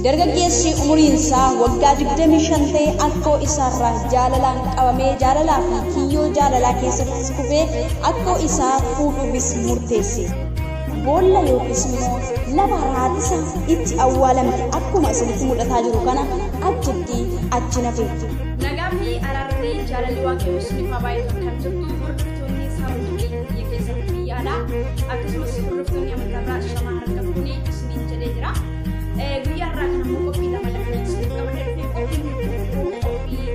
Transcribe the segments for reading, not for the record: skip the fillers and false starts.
dargaggeessi umuriinsaa waggaa 25 ta'e akkoo isaarraa jaalalaan qabamee jaalalaa fi kiyyoo jaalalaa keessatti kufee akkoo isaa fuudhuufis murteesse. Boolla yookiis immoo lafa haadhisaa itti awwaalamte akkuma isinitti mul'ataa jiru kana achitti achi nafe. Nagaafni araarri jaalalli waaqayyoo isiniif haa baay'atu kan jirtu hordoftoonni saawwatii biyya keessatti biyyaadhaa akkasumas hordoftoonni amantaa shamaa harka fuunee isiniin jedhee jira. Guyyaa irraa kan ammoo qophii lama lamaan isiniif qabadee dhufee qophii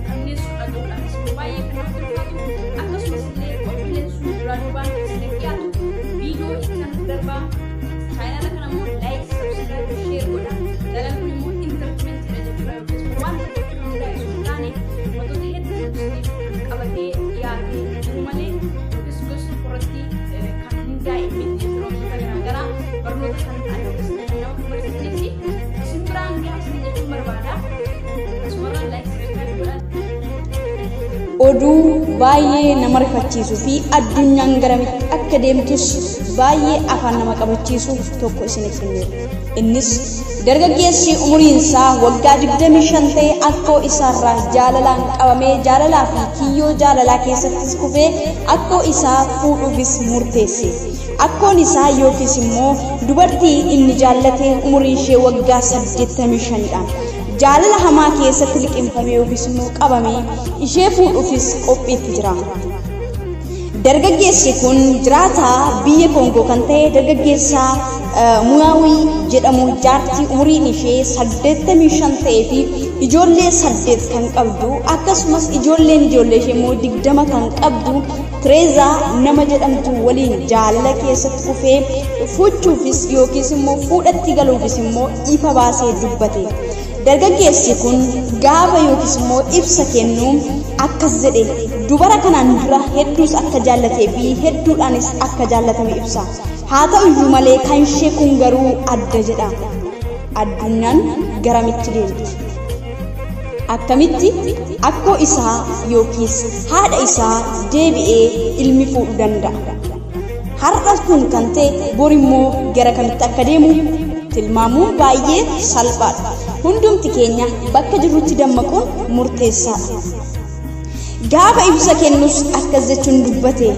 kanneen sun dhaga'uudhaan isin baay'ee kan hordofatu akkasumas illee qophiileen sun duraa duubaan isiniif dhiyaatu viidiyoo ittiin darbaa chaayinaala kan ammoo laayik sabskiraayib sheer godha. Dalaan kun immoo intartimentii jechuudha yookiis waan qabatee yaadee jiru malee yookiis gosa qoratti kan hundaa'e miti firoomota garaagaraa barnoota kan adeemsisan nama barsiisaniiti isin biraan gaasiin jechuun barbaada akkasumarraa laayik godhan. Oduu baay'ee nama rifachiisuu fi addunyaan garamitti akka deemtus baay'ee afaan nama qabachiisu tokko isiniif kenneera. Innis dargaggeessi umuriinsaa waggaa 25 ta'e akkoo isaarraa jaalalaan qabamee jaalalaa fi kiyyoo jaalalaa keessatti kufee akkoo isaa fuudhuufis murteesse. Akkoon isaa yookiis immoo dubartii inni jaallate umuriin ishee waggaa 85dha. Jaalala hamaa keessatti liqimfamee yookiis immoo qabamee ishee fuudhuufis qophiitti jira. Dargaggeessi kun jiraataa biyya Koongoo kan ta'e dargaggeessaa Muyaawii jedhamu jaartii umuriin ishee 85 ta'ee fi ijoollee 8 kan qabdu akkasumas ijoolleen ishee immoo 20 kan qabdu Tireezaa nama jedhamtu waliin jaalala keessatti kufee fuudhuufis yookiis immoo fuudhatti galuufis immoo ifa baasee dubbate. Dargaggeessi kun gaafa yookiis immoo ibsa kennu akkas jedhe dubara kanaan dura hedduus akka jaallatee fi hedduudhaanis akka jaallatame ibsa. Haa ta'u iyyuu malee kan ishee kun garuu adda jedha. Addunyaan garamitti deemti? Akkamitti akkoo isaa yookiis haadha isaa deebi'ee ilmi fuudhuu danda'a? Har'a kun kan ta'e bor immoo gara kamitti akka deemu tilmaamuun baay'ee salphaadha. Hundumti keenya bakka jirrutti dammaquun murteessaadha. Gaafa ibsa kennus akkas jechuun dubbate.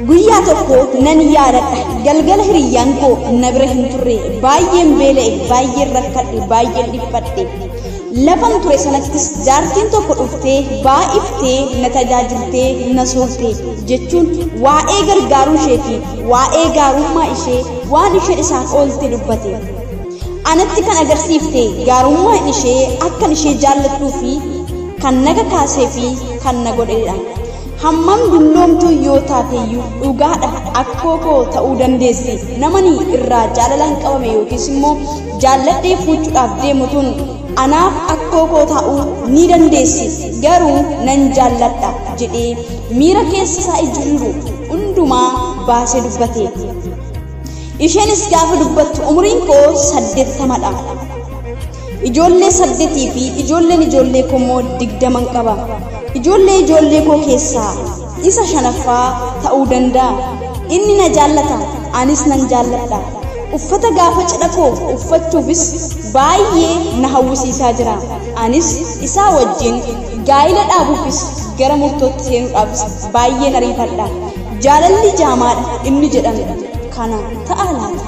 Guyyaa tokko nan yaadadha galgala hiriyyaan koo na bira hin turre baay'een beela'e baay'een rakkadhe baay'een dhiphadhe. Lafan ture sanattis jaartiin tokko dhuftee baay'iftee na tajaajiltee na soorte jechuun waa'ee gargaaruu ishee fi waa'ee gaarummaa ishee waan isheen isaaf oolte dubbate. Anatti kan agarsiifte gaarummaan ishee akkan ishee jaallattuu fi kan naga kaasee fi kan na godheedha. Hammam dulloomtuu yoo taateyyuu dhugaadha akkoo koo ta'uu dandeessi. Namani irraa jaalalaan qabame yookiis immoo jaalladhee fuudhuudhaaf deemutuun anaaf akkoo koo ta'uu ni dandeessi garuu nan jaalladha jedhee miira keessa isaa jiru hundumaa baasee dubbate. Isheenis gaafa dubbattu umuriin koo 80dha. Ijoollee 8 fi ijoollee koo immoo 20 qaba. Ijoollee koo keessaa isa 5ffaa ta'uu danda'a. Inni na jaallata, anis nan jaalladha. Uffata gaafa cidha koo uffachuufis baay'ee na hawwisiisaa jira. Anis isaa wajjin gaa'ila dhaabuufis gara murtootti seenuudhaafis baay'ee ariifadha. Jaalalli jaamaadha inni jedhame kana ta'a laata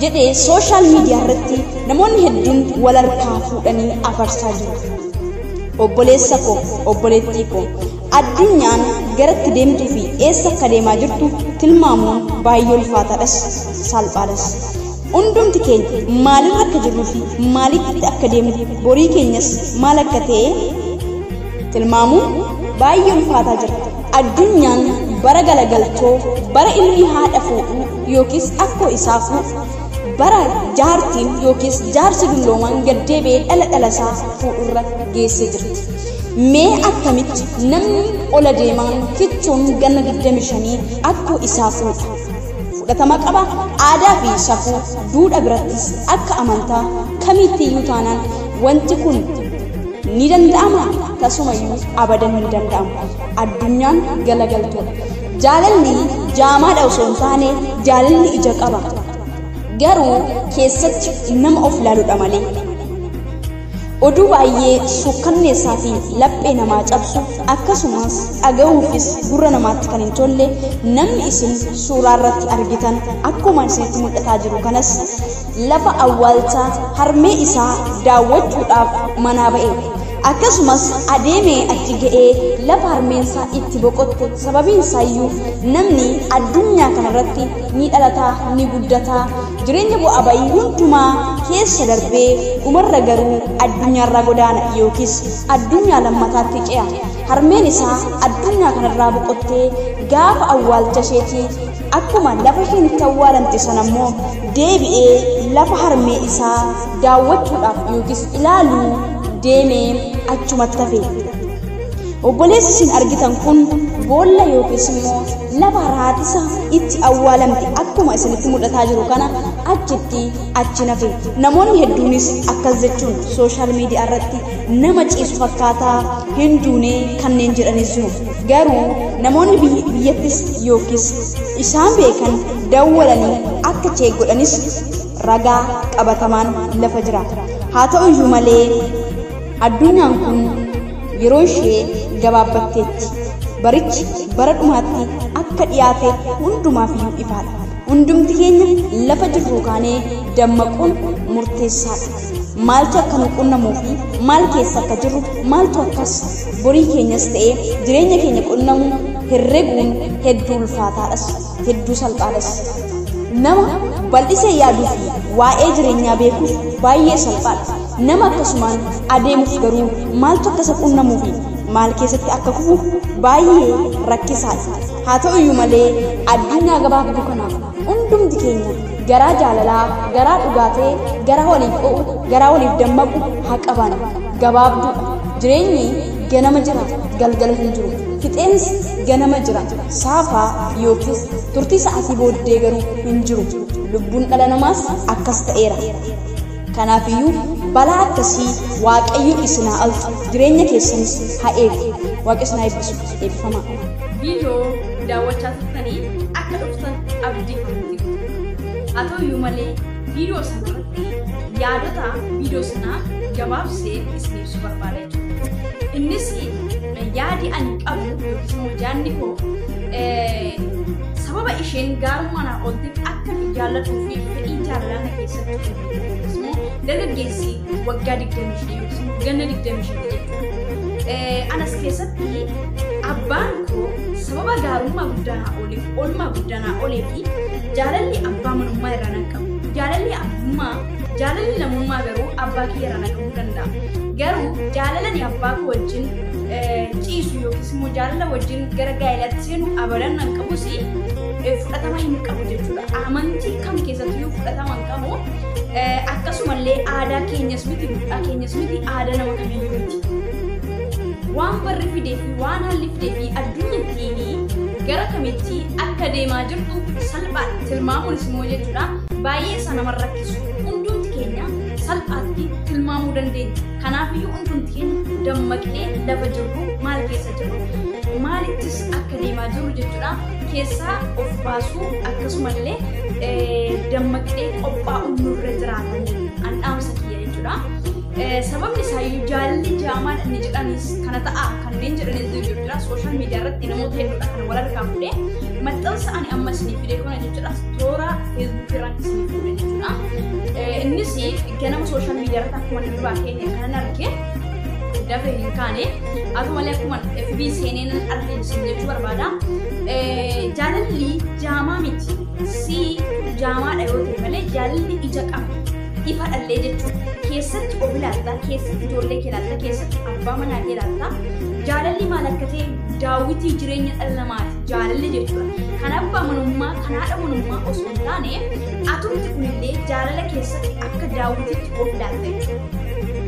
jedhee sooshaal miidiyaa irratti namoonni hedduun wal harkaa fuudhanii afarsaa jiru. Obboleessa koo obboleettii koo addunyaan garatti deemtuu fi eessa akka deemaa jirtu tilmaamuun baay'ee ulfaataadhas salphaadhas. Hundumti keenya maalirra akka jirruu fi maalitti akka deemnu borii keenyas maal akka ta'e tilmaamuun baay'ee ulfaataa jira. Addunyaan bara galagaltoo bara ilmi haadha fuudhu yookiis akkoo isaa fuudhu bara jaartiin yookiis jaarsi dulloomaan gaddeebi'ee dhala isaa fuudhurra geessee jirti. Mee akkamitti namni ola deemaan kichuun ganna 25 akkoo isaa fudhatama qaba? Aadaa fi safuu duudhaa birattis akka amantaa kamittiyyuu taanaan wanti kun ni danda'ama? Tasumayyuu abadan hin danda'amu. Addunyaan galagaltoodha. Jaalalli jaamaadha osoo hin taane jaalalli ija qaba. garuu keessatti nama of ilaaluudha malee. Oduu baay'ee sukkanneessaa fi laphee namaa cabsu akkasumas dhaga'uufis gurra namaatti kan hin tolle namni isin suuraa irratti argitan akkuma isinitti mul'ataa jiru kanas lafa awwaalchaa harmee isaa daawwachuudhaaf manaa ba'e. Akkasumas adeemee achi ga'ee lafa harmeensaa itti boqotte sababiin isaayyuu namni addunyaa kanarratti ni dhalataa ni guddataa jireenya bu'aa bayii hundumaa keessa darbee dhumarra garuu addunyaarraa godaana yookiis addunyaa lammataatti ce'a. Harmeen isaa addunyaa kanarraa boqottee gaafa awwaalcha isheetii akkuma lafa isheen itti awwaalamte sana immoo deebi'ee lafa harmee isaa daawwachuudhaaf yookiis ilaaluu deemee achumatti hafe. Obboleessi isin argitan kun boolla yookiis immoo lafa haadhisa itti awwaalamte akkuma isinitti mul'ataa jiru kana achitti achi hafe. Namoonni hedduunis akkas jechuun sooshaal miidiyaa irratti nama ciisu fakkaataa hin duune kanneen jedhanis jiru. Garuu namoonni biyyattis yookiis isaan beekan dawwalanii akka chee godhanis ragaa qabatamaan lafa jira. Haa ta'u iyyuu malee addunyaan kun yeroo ishee gabaabbatteetti barichi bara dhumaatti akka dhiyaate hundumaaf iyyuu ifaadha. Hundumti keenya lafa jirru kaanee dammaquun murteessaadha. Maaltu akka nu qunnamuu fi maal keessa akka jirru maaltu akkas borii keenyas ta'ee jireenya keenya qunnamu herreguun hedduu ulfaataadhas hedduu salphaadhas. Nama bal'isee yaaduu fi waa'ee jireenyaa beekuuf baay'ee salphaadha. Nama akkasumaan adeemuuf garuu maaltu akka isa qunnamuu fi maal keessatti akka kufu baay'ee rakkisaadha. Haa ta'u iyyuu malee addunyaa gabaabduu kanaaf hundumti keenya garaa jaalalaa, garaa dhugaatee, garaa waliif o'u, garaa waliif dammaqu haa qaban. Gabaabduu jireenyi ganama jira galgala hin jiru. Fixeensi ganama jira saafaa yookiis turtii sa'aatii booddee garuu hin jiru. Lubbuun dhala namaas akkas ta'eera. Kanaafiyyuu balaa akkasii waaqayyo isinaa altu jireenya keessanis haa eegu. Waaqa isinaa eebbisu eebbifama. Viidiyoo daawwachaa turtanii akka dhuftan abdii qabdu. Haa ta'u iyyuu malee viidiyoo sanarratti yaadota viidiyoo sanaa gabaabsee isin ibsuu barbaada jechuudha. Innis yaadi ani qabu yookiis immoo jaanni koo sababa isheen gaarummaa olti akka jaalladhuu fi fedhii jaalalaa na keessatti dargaggeessi waggaa 25 yookiis immoo ganna 25 jechuudha. Anas keessatti abbaan koo sababa gaarummaa guddaanaa oliif oolmaa guddaanaa olee fi jaalalli abbaa manummaa irraa nan qabu. Jaalalli namummaa garuu abbaa kiyya irraa nan qabuu danda'a. Garuu jaalalli abbaa koo wajjin ciisu yookiis immoo jaalala wajjin gara gaa'elaatti seenu abadan nan qabus fudhatama hin qabu jechuudha. Amantii kam keessattuu fudhatama hin qabu. Akkasumallee aadaa keenyas miti duudhaa keenyas miti aadaa nama kamiyyuu miti. Waan barri fidee fi waan haalli fidee fi addunyattiin gara kamitti akka deemaa jirtu salphaatti tilmaamuunis immoo jechuudha baay'ee isa nama rakkisu. Hundumti keenya salphaatti tilmaamuu dandeenya. Kanaafiyyuu hundumti keenya dammaqnee lafa jirru maal keessa jirru maalittis akka deemaa jirru jechuudha keessaa of baasuu akkasumallee dammaqnee qophaa'uun nurra jiraatan dhaamsa kiyya jechuudha. Sababni isaayyuu jaalalli jaamaan inni jedhanis kana ta'a kanneen jedhanis jechuudha sooshaal miidiyaa irratti namoota hedduudha kan wal argaa fuudhee maxxansa ani amma isinii fidee kana jechuudha toora feesbuukii irratti isinii fuudhee jechuudha. Innis ganama sooshaal miidiyaa irratti akkuma dubbaa keenya kanan argee dafee hin kaane akkasumallee akkuma FB seeneen arginu isin jechuu barbaada. Jaalalli jaamaa miti si jaamaadha yoo ta'e malee jaalalli ija qaba ifa dhallee jechuudha. Keessatti obilaataa keessatti ijoollee keelaataa keessatti abbaa manaa keelaataa jaalalli maal akka ta'e daawwitii jireenya dhala namaati jaalalli jechuudha. Kan abbaa manummaa kan haadha manummaa osoo hin taane atumti kunillee jaalala keessatti akka daawwitiitti obilaataa jechuudha.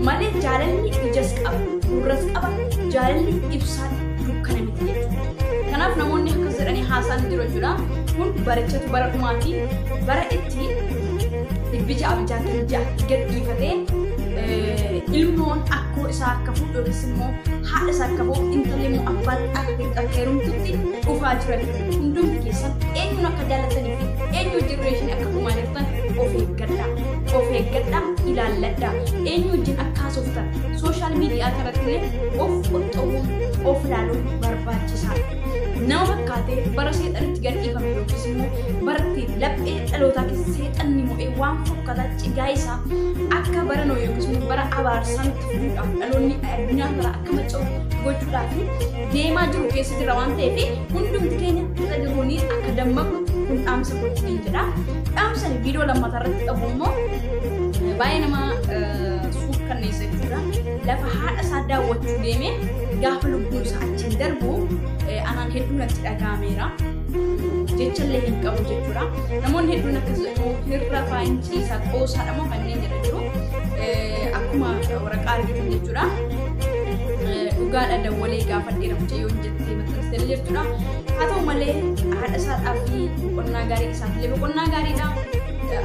Malee jaalalli ijas qaba gurras qaba jaalalli ibsaan dukkana miti jechuudha. Kanaaf namoonni akkas jedhanii haasaan jiru jechuudha. Kun barichatu bara dhumaatii bara itti Bija abjaa gad dhiifatee ilmoon akkoo isaa akka fuudhu yookiis immoo haadha isaa akka fuudhu intalli immoo abbaan akka heerumtutti dhufaa jiran hundumti keessan eenyuun akka jaallatanii fi eenyu wajjin reeshinii akka kumaa jirtan of eeggadha ilaalladha eenyu wajjin akkaasoftan social media kanatti of qoxxoowwan of ilaaluun barbaachisaadha. Nama fakkaatee bara seexanitti gadhiifame yookiis immoo baratti laphee dhalootaa keessa seexanni mo'ee waan fokkataa cigaa isaa akka baranoo yookiis immoo bara abaarsaatti fuudhaaf dhaloonni addunyaa kana akka macca'u gochuudhaaf deemaa jiru keessa jira waan ta'eef hundumti keenya irra jiruunii akka dammaqnu kun dhaamsa gochuun jedha. Dhaamsani viidiyoo lammataa irratti qabu immoo baay'ee nama suukkanneessa jechuudha. Lafa haadha isaa daawwachuu deemee gaafa lubbuun isaa achiin darbu anaan hedduu natti dhaga'ameera. Jechallee hin qabu jechuudha. Namoonni hedduun akkas hirra faayinchiisaa qoosaadha moo kanneen jedha jiru. Akkuma waraqaa argitan jechuudha. Dhugaadha dawwalee gaafa dheeramte yoo jettee maxxansitee jirtudha. Haa ta'u malee haadha isaadhaa fi boqonnaa gaarii isaatiillee boqonnaa gaariidha.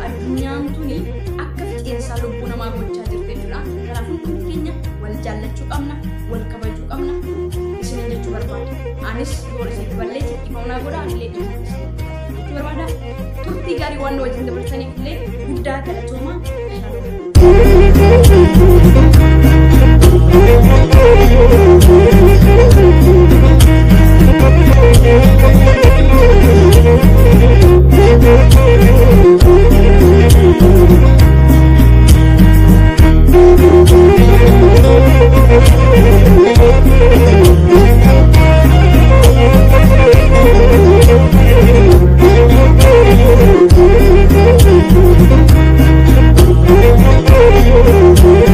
Addunyaan tuni akka fixeensaa lubbuu namaa gochaa jirti jechuudha. Kanaaf hundi keenya wal jaallachuu qabna, wal kabajuu qabna. Isin jechuu barbaada. Anis yoo isin balleesse ifamnaa godha illee jechuu barbaada. Turtii gaarii waan wajjin dabarsaniif illee guddaa galatooma. Thank you.